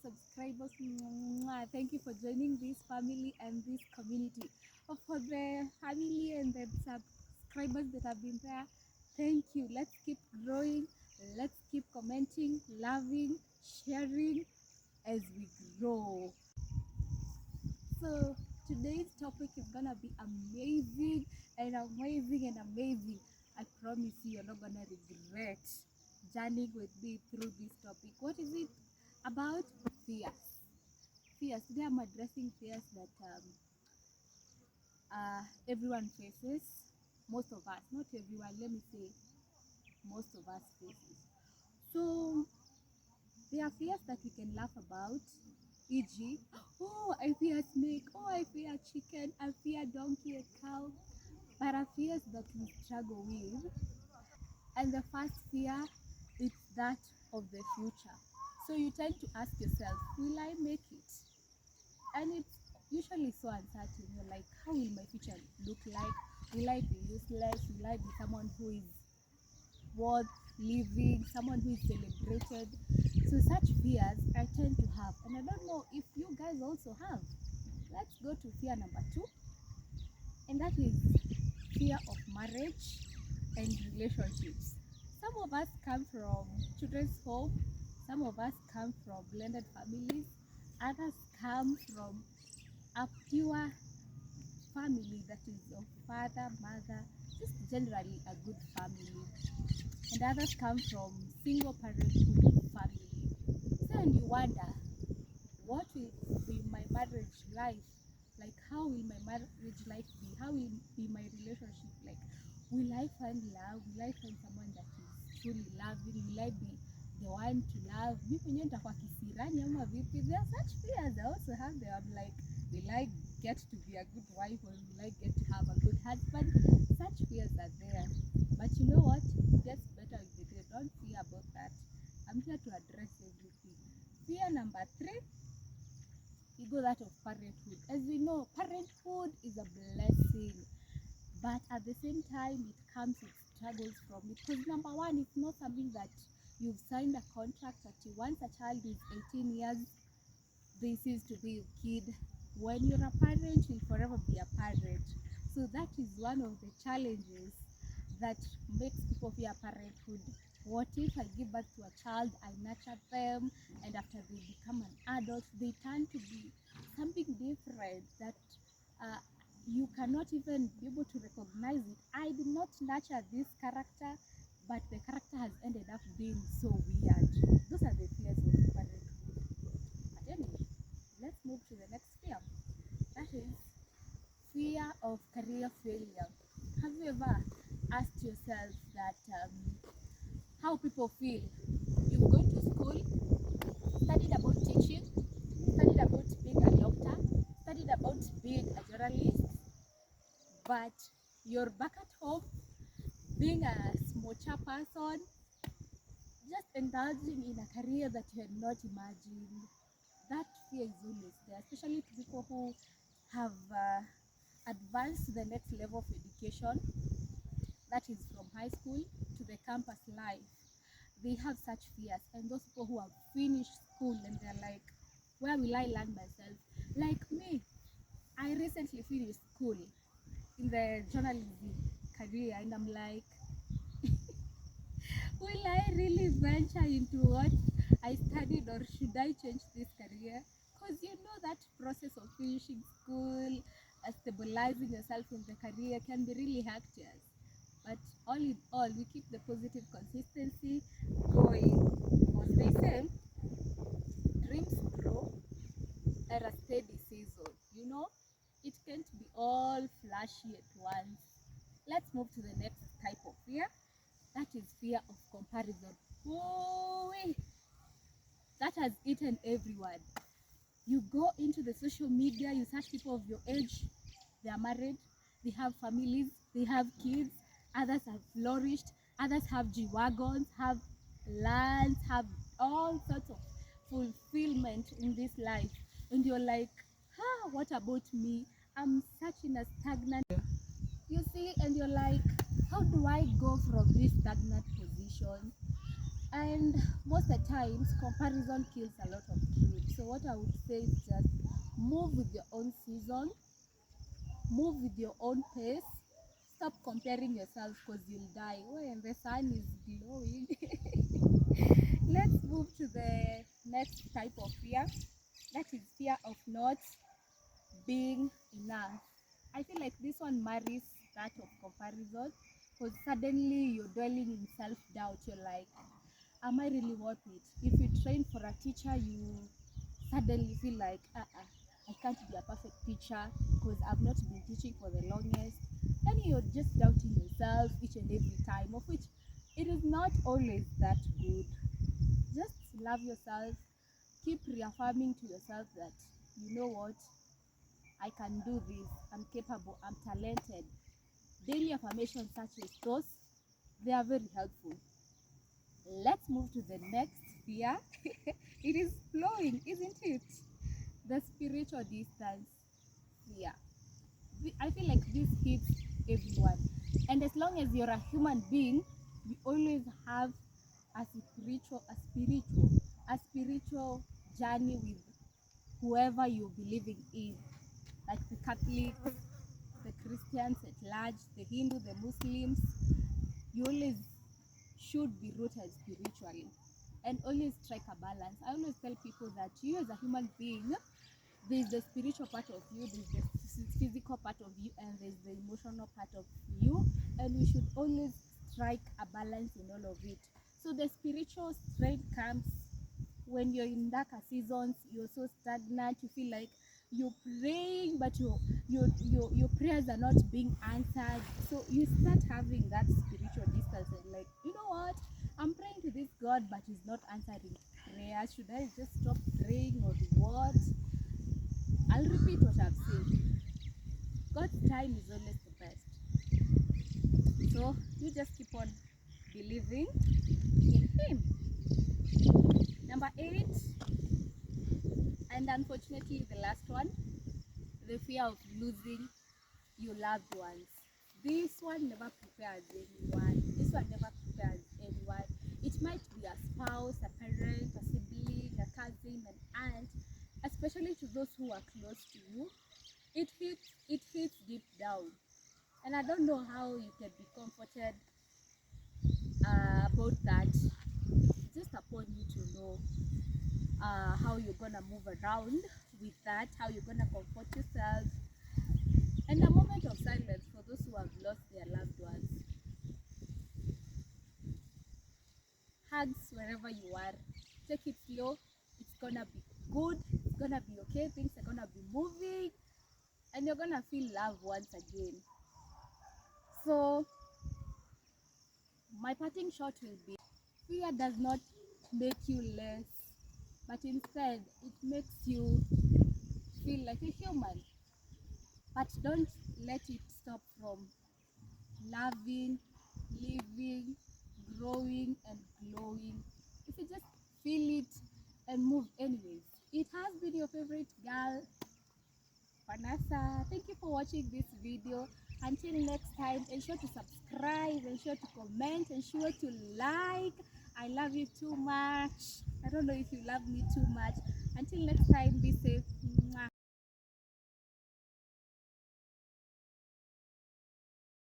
subscribers. Thank you for joining this family and this community. For the family and the subscribers that have been there, thank you. Let's keep growing. Let's keep commenting, loving, sharing as we grow. So today's topic is gonna be amazing and amazing and amazing. I promise you're not gonna regret journeying with me through this topic. What is it about? Fears. Fears. Today I'm addressing fears that everyone faces. Most of us, not everyone. Let me say, most of us faces. So there are fears that we can laugh about, e.g., oh, I fear snake, oh, I fear chicken, I fear donkey, a cow. But are fears that we struggle with. And the first fear is that of the future. So you tend to ask yourself, will I make it? And it's usually so uncertain. You're like, how will my future look like? Will I be useless? Will I be someone who is worth living, someone who is celebrated? So such fears I tend to have, and I don't know if you guys also have. Let's go to fear number 2, and that is fear of marriage and relationships. Some of us come from children's home, some of us come from blended families, others come from a pure family that is of father, mother, just generally a good family, and others come from single parenthood family. So and you wonder, what will be my marriage life like? How will my marriage life be? How will be my relationship like? Will I find love? Will I find someone that is truly loving? Will I be the one to love? Mi mwenyewe nitakuwa kisirani ama vipi? There are such fears I also have them. I'm like, will I get to be a good wife, or will I get to have a good husband? Such fears are there. But you know what? It gets better with the day. Don't fear about that. I'm here to address everything. Fear number 3, we go that of parenthood. As we know, parenthood is a blessing, but at the same time, it comes with struggles from it. Because number 1, it's not something that you've signed a contract that once a child is 18 years, this is to be your kid. When you're a parent, you'll forever be a parent. So that is one of the challenges that makes people fear parenthood. What if I give birth to a child, I nurture them, and after they become an adult, they turn to be something different that you cannot even be able to recognize it. I did not nurture this character, but the character has ended up being so weird. Those are the fears of parenthood. But anyway, let's move to the next fear. That is fear of career failure. Have you ever asked yourself that how people feel? You've gone to school, studied about teaching, studied about being a doctor, studied about being a journalist, but you're back at home being a smocha person, just indulging in a career that you had not imagined. That fear is always there, especially to people who have advanced to the next level of education, that is from high school to the campus life. They have such fears, and those people who have finished school and they're like, where will I land myself? Like me, I recently finished school in the journalism career, and I'm like, will I really venture into what I studied, or should I change this career? Because you know that process of finishing school, stabilizing yourself in the career can be really hectic. But all in all, we keep the positive consistency going. Because they say dreams grow at a steady season. You know, it can't be all flashy at once. Let's move to the next type of fear. That is fear of comparison. Oh, that has eaten everyone. You go into the social media, you search people of your age, they are married, they have families, they have kids, others have flourished, others have G-Wagons, have lands, have all sorts of fulfillment in this life. And you're like, what about me? I'm such in a stagnant, you see, and you're like, how do I go from this stagnant position And most of the times, comparison kills a lot of dreams. So what I would say is just move with your own season, move with your own pace. Stop comparing yourself because you'll die when the sun is glowing. Let's move to the next type of fear. That is fear of not being enough. I feel like this one marries that of comparison because suddenly you're dwelling in self doubt. You're like, am I really worth it? If you train for a teacher, you suddenly feel like, I can't be a perfect teacher because I've not been teaching for the longest. Then you're just doubting yourself each and every time, of which it is not always that good. Just love yourself, keep reaffirming to yourself that you know what, I can do this, I'm capable, I'm talented. Daily affirmations such as those, they are very helpful. Let's move to the next fear. It is flowing, isn't it? The spiritual distance fear. I feel like this hits everyone. And as long as you're a human being, you always have a spiritual journey with whoever you're believing in. Like the Catholics, the Christians at large, the Hindu, the Muslims, you always should be rooted spiritually and always strike a balance. I always tell people that you as a human being, there's the spiritual part of you, there's the physical part of you, and there's the emotional part of you, and we should always strike a balance in all of it. So the spiritual strength comes when you're in darker seasons, you're so stagnant, you feel like you're praying but your prayers are not being answered. So you start having that spiritual distance and like, you know what, I'm praying to this God but he's not answering prayer. Should I just stop praying or what? I'll repeat what I've said. God's time is always the best. So you just keep on believing in him. Number 8, and unfortunately the last one, the fear of losing your loved ones. This one never prepares anyone. This one never prepares anyone. It might be a spouse, a parent, a sibling, a cousin, an aunt, especially to those who are close to you. It hits deep down. And I don't know how you can be comforted about that. It's just upon you to know how you're gonna move around with that, how you're gonna comfort yourself. And a moment of silence for those who have lost their loved ones. Hugs wherever you are. Take it slow. It's gonna be good. It's gonna be okay. Things are gonna be moving, and you're gonna feel love once again. So my parting shot will be: fear does not make you less, but instead it makes you feel like a human. But don't let it stop from loving, living, growing, and glowing. If you just feel it and move anyways. It has been your favorite girl, Vanessa. Thank you for watching this video. Until next time, ensure to subscribe, ensure to comment, ensure to like. I love you too much. I don't know if you love me too much. Until next time, be safe.